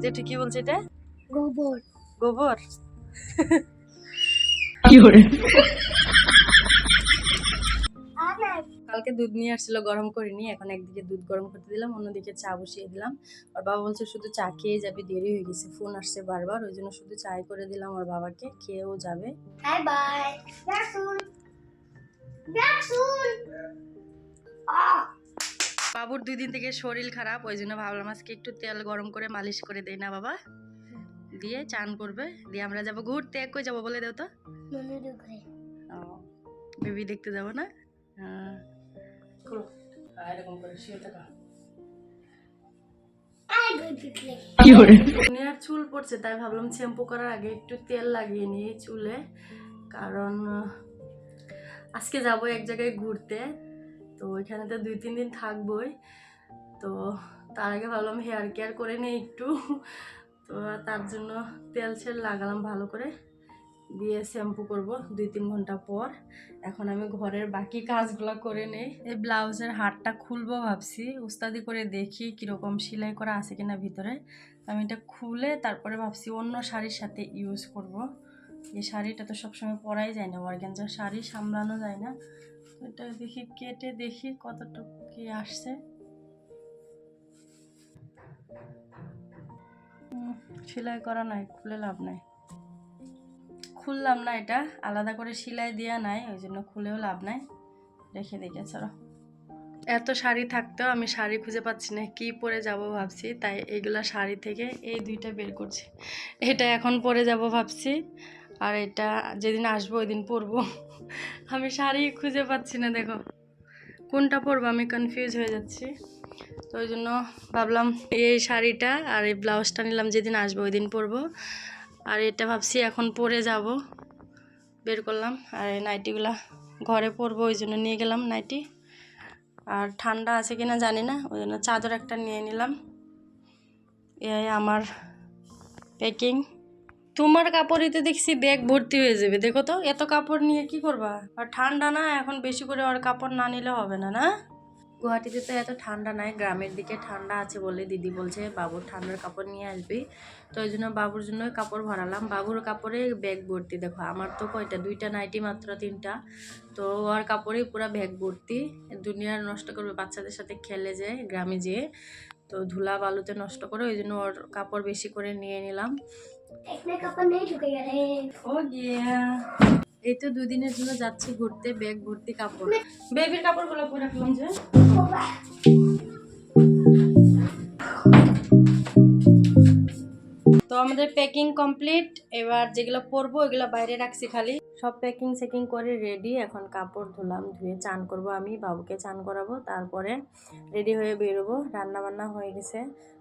যেটা কি বলছে এটা? গোবর। গোবর। কালকে দুধ নিয়ে আসছিল, গরম করিনি। এখন একদিকে দুধ গরম করতে দিলাম, অন্যদিকে চা বসিয়ে দিলাম। আর বাবা বলছে শুধু চা খেয়ে যাবে, দেরি হয়ে গেছে, ফোন আসছে বারবার, ওই জন্য শুধু চাই করে দিলাম। ওর বাবাকে খেয়েও যাবে। Bye bye. বাবুর 2 দিন থেকে শরীর খারাপ, ওই জন্য ভাবলাম আজকে একটু তেল গরম করে মালিশ করে দেই না বাবা, দিয়ে চান করবে, দিয়ে আমরা যাবো ঘুরতে। কই যাবো বলে দাও তো? বেবি দেখতে যাবো না? হ্যাঁ, এরকম করে শুয়ে থাকা। দুনিয়ার চুল পড়ছে, তাই ভাবলাম শ্যাম্পু করার আগে একটু তেল লাগিয়ে নিই চুলে, কারণ আজকে যাব এক জায়গায় ঘুরতে। তো ওইখানে তো 2-3 দিন থাকবোই, তো তার আগে ভাবলাম হেয়ার কেয়ার করে নিই একটু। তো তার জন্য তেল ছেল লাগালাম ভালো করে, দিয়ে শ্যাম্পু করব 2-3 ঘন্টা পর। এখন আমি ঘরের বাকি কাজগুলো করে নেই। এই ব্লাউজের হাতটা খুলবো ভাবছি, উস্তাদি করে দেখি কীরকম সেলাই করা আছে কিনা ভিতরে। আমি এটা খুলে তারপরে ভাবছি অন্য শাড়ির সাথে ইউজ করব। এই শাড়িটা তো সবসময় পরাই যায় না, অর্গানজার শাড়ি সামলানো যায় না। এটা দেখি কেটে দেখি কতটুকু কি আসছে। সেলাই করা নাই, খুলে লাভ নাই, খুললাম না, এটা আলাদা করে সেলাই দেওয়া নাই, ওই জন্য খুলেও লাভ নাই, রেখে দেখে চলো। এত শাড়ি থাকতেও আমি শাড়ি খুঁজে পাচ্ছি না, কি পরে যাব ভাবছি, তাই এইগুলা শাড়ি থেকে এই 2টা বের করছি। এটা এখন পরে যাব ভাবছি, আর এটা যেদিন আসবো ওই দিন পরবো। আমি শাড়ি খুঁজে পাচ্ছি না, দেখো কোনটা পরবো আমি কনফিউজ হয়ে যাচ্ছি। তো ওই জন্য ভাবলাম এই শাড়িটা আর এই ব্লাউজটা নিলাম, যেদিন আসবো ওই দিন পরবো। আর এটা ভাবছি এখন পরে যাব, বের করলাম। আর এই নাইটিগুলা ঘরে পরবো, ওই জন্য নিয়ে গেলাম নাইটি। আর ঠান্ডা আছে কিনা জানি না, ওই জন্য চাদর একটা নিয়ে নিলাম। এই আমার প্যাকিং। তোমার কাপড়েতে দেখছি ব্যাগ ভর্তি হয়ে যাবে, দেখো তো এত কাপড় নিয়ে কি করবা? আর ঠান্ডা না, এখন বেশি করে আর কাপড় না নিলে হবে না। না, গুয়াহাটিতে তো এত ঠান্ডা নাই, গ্রামের দিকে ঠান্ডা আছে বলে দিদি বলছে বাবুর ঠান্ডার কাপড় নিয়ে আসবি। তো ওই জন্য বাবুর জন্য কাপড় ভরালাম। বাবুর কাপড়ে ব্যাগ ভর্তি, দেখো আমার তো কয়টা, 2টা নাইটি মাত্র 3টা, তো ওর কাপড়েই পুরো ব্যাগ ভর্তি। দুনিয়ার নষ্ট করবে, বাচ্চাদের সাথে খেলে যায় গ্রামে যেয়ে, তো ধুলা বালুতে নষ্ট করে, ওই জন্য ওর কাপড় বেশি করে নিয়ে নিলাম। এই তো 2 দিনের জন্য যাচ্ছি ঘুরতে, ব্যাগ ভর্তি কাপড়। বেবির কাপড়গুলো পরে রাখলাম যে। তো আমাদের প্যাকিং কমপ্লিট। এবার যেগুলো পরবো ওইগুলো বাইরে রাখছি, খালি সব প্যাকিং সেকিং করে রেডি। এখন কাপড় ধুলাম, ধুয়ে চান করব, আমি বাবুকে চান করাবো, তারপরে রেডি হয়ে বেরোবো। রান্না বান্না হয়ে গেছে,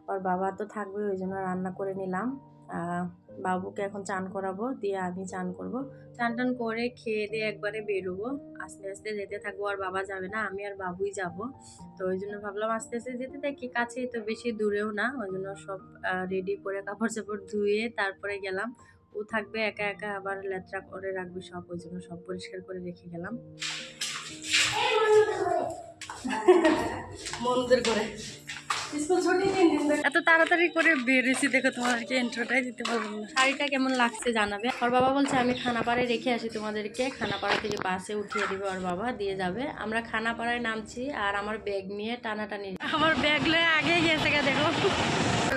ওর বাবা তো থাকবে, ওই জন্য রান্না করে নিলাম। বাবুকে এখন চান করাবো, দিয়ে আমি চান করব। চান টান করে খেয়ে দিয়ে একবারে বেরোবো, আস্তে আস্তে যেতে থাকবো। আর বাবা যাবে না, আমি আর বাবুই যাব। তো ওই জন্য ভাবলাম আস্তে আস্তে যেতে থাকি, কাছেই তো, বেশি দূরেও না। ওই জন্য সব রেডি করে কাপড় চাপড় ধুয়ে তারপরে গেলাম। ও থাকবে একা একা, আবার লেত্রা করে রাখবে সব, ওই জন্য সব পরিষ্কার করে রেখে গেলাম। মনদের করে এত তাড়াতাড়ি করে বেরিয়েছি, দেখো তোমাদেরকে ইন্ট্রোটাই দিতে পারবো না। শাড়িটা কেমন লাগছে জানাবে। ওর বাবা বলছে আমি খানাপাড়ায় রেখে আসি তোমাদেরকে, খানাপাড়া থেকে বাসে উঠিয়ে দিবে, ওর বাবা দিয়ে যাবে। আমরা খানাপাড়ায় নামছি, আর আমার ব্যাগ নিয়ে টানাটানি, আমার ব্যাগ লয়ে আগে গিয়েছে, দেখো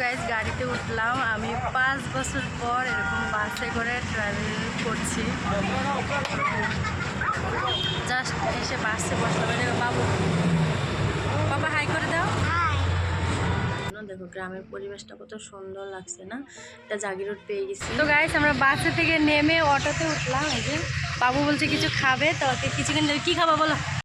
গাইস। গাড়িতে উঠলাম, আমি 5 বছর পর এরকম বাসে করে ট্রাভেল করছি। জাস্ট এসে বাসে বসলাম, দেখো বাবু, বাবা হাই করে দাও। দেখো গ্রামের পরিবেশটা কত সুন্দর লাগছে না, এটা জাগি রোড পেয়ে গেছি। তো গাইস আমরা বাসে থেকে নেমে অটোতে উঠলাম। এই যে বাবু বলছে কিছু খাবে, তো ওকে কিছু কিনে, কি খাবা বলো?